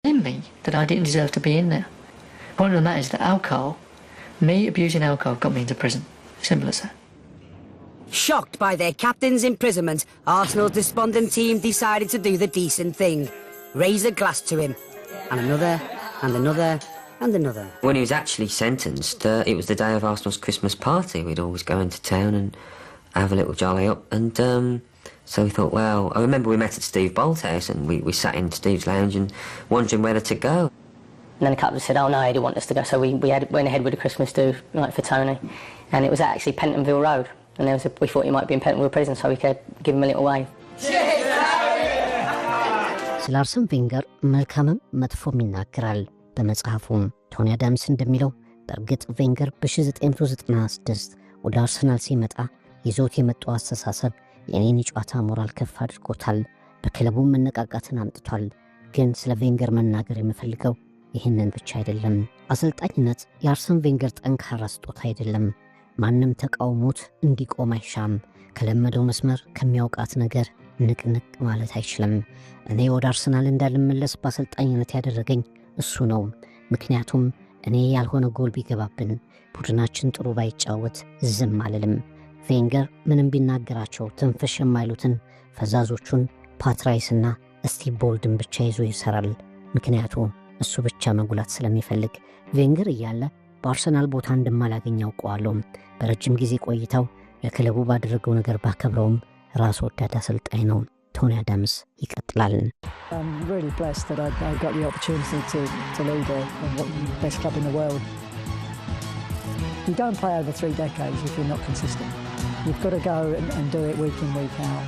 in me that I didn't deserve to be in there. Point of the matter is that me abusing alcohol got me into prison. Simple as that. Shocked by their captain's imprisonment, Arsenal's despondent team decided to do the decent thing. Raise a glass to him. And another, and another, and another. When he was actually sentenced, it was the day of Arsenal's Christmas party. We'd always go into town and have a little jolly up. And so we thought, well, I remember we met at Steve Bolthouse and we sat in Steve's lounge and wondering whether to go. And then a couple said, oh no, he didn't want us to go. So we went ahead with the Christmas do, like for Tony. And it was actually Pentonville Road. And we thought he might be in Pentonville prison, so we could give him a little wave. ስለ አርሰን ቬንገር መልካምም መጥፎም ይናገራል በመጽሐፉም። ቶኒ አዳምስ እንደሚለው በእርግጥ ቬንገር በ1996 ወደ አርሰናል ሲመጣ ይዞት የመጣው አስተሳሰብ የኔን ጨዋታ ሞራል ከፍ አድርጎታል፣ በክለቡ መነቃቃትን አምጥቷል። ግን ስለ ቬንገር መናገር የምፈልገው ይህንን ብቻ አይደለም። አሰልጣኝነት የአርሰን ቬንገር ጠንካራ ስጦታ አይደለም። ማንም ተቃውሞት እንዲቆም አይሻም። ከለመደው መስመር ከሚያውቃት ነገር ንቅንቅ ማለት አይችልም። እኔ ወደ አርሰናል እንዳልመለስ በአሰልጣኝነት ያደረገኝ እሱ ነው። ምክንያቱም እኔ ያልሆነ ጎል ቢገባብን ቡድናችን ጥሩ ባይጫወት ዝም አልልም። ቬንገር ምንም ቢናገራቸው ትንፍሽ የማይሉትን ፈዛዞቹን ፓትራይስና ስቲቭ ቦልድን ብቻ ይዞ ይሰራል። ምክንያቱም እሱ ብቻ መጉላት ስለሚፈልግ። ቬንገር እያለ በአርሰናል ቦታ እንደማላገኝ አውቀዋለሁ። በረጅም ጊዜ ቆይታው ለክለቡ ባደረገው ነገር ባከብረውም ራስ ወዳድ አሰልጣኝ ነው። ቶኒ አዳምስ ይቀጥላል። I'm really blessed that I got the opportunity to lead the best club in the world. You don't play over 3 decades if you're not consistent. You've got to go and do it week in, week out.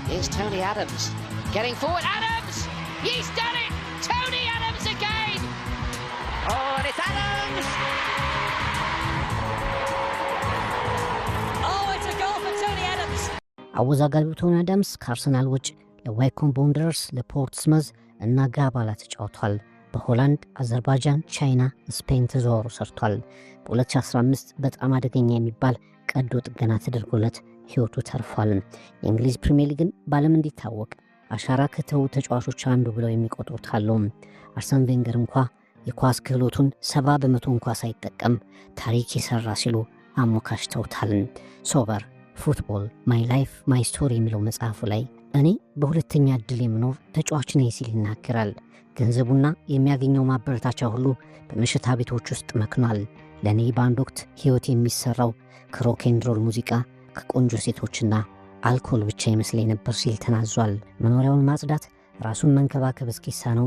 Here's Tony Adams getting forward. Adams! He's done it! Tony Adams again! Oh, and it's Adams! Oh, it's a goal for Tony Adams! አወዛጋቢው ቶኒ አዳምስ ከአርሰናል ውጭ ለዋይኮም ቦንደርስ፣ ለፖርትስመዝ እና ጋባላ ተጫውቷል። በሆላንድ፣ አዘርባይጃን፣ ቻይና፣ ስፔን ተዘዋውሮ ሰርቷል። በ2015 በጣም አደገኛ የሚባል ቀዶ ጥገና ተደርጎለት ሕይወቱ ተርፏል። የእንግሊዝ ፕሪሚየር ሊግን ባለም እንዲታወቅ አሻራ ከተው ተጫዋቾች አንዱ ብለው የሚቆጥሩት አሉ። አርሰን ቬንገር እንኳ የኳስ ክህሎቱን 70% እንኳ ሳይጠቀም ታሪክ የሰራ ሲሉ አሞካሽተውታል። ሶበር ፉትቦል ማይ ላይፍ ማይ ስቶሪ የሚለው መጽሐፉ ላይ እኔ በሁለተኛ እድል የምኖር ተጫዋች ነኝ ሲል ይናገራል። ገንዘቡና የሚያገኘው ማበረታቻ ሁሉ በምሽታ ቤቶች ውስጥ መክኗል። ለኔ በአንድ ወቅት ህይወት የሚሰራው ከሮክ ኤንድ ሮል ሙዚቃ ከቆንጆ ሴቶችና አልኮል ብቻ ይመስለኝ ነበር ሲል ተናዟል። መኖሪያውን ማጽዳት፣ ራሱን መንከባከብ እስኪሳነው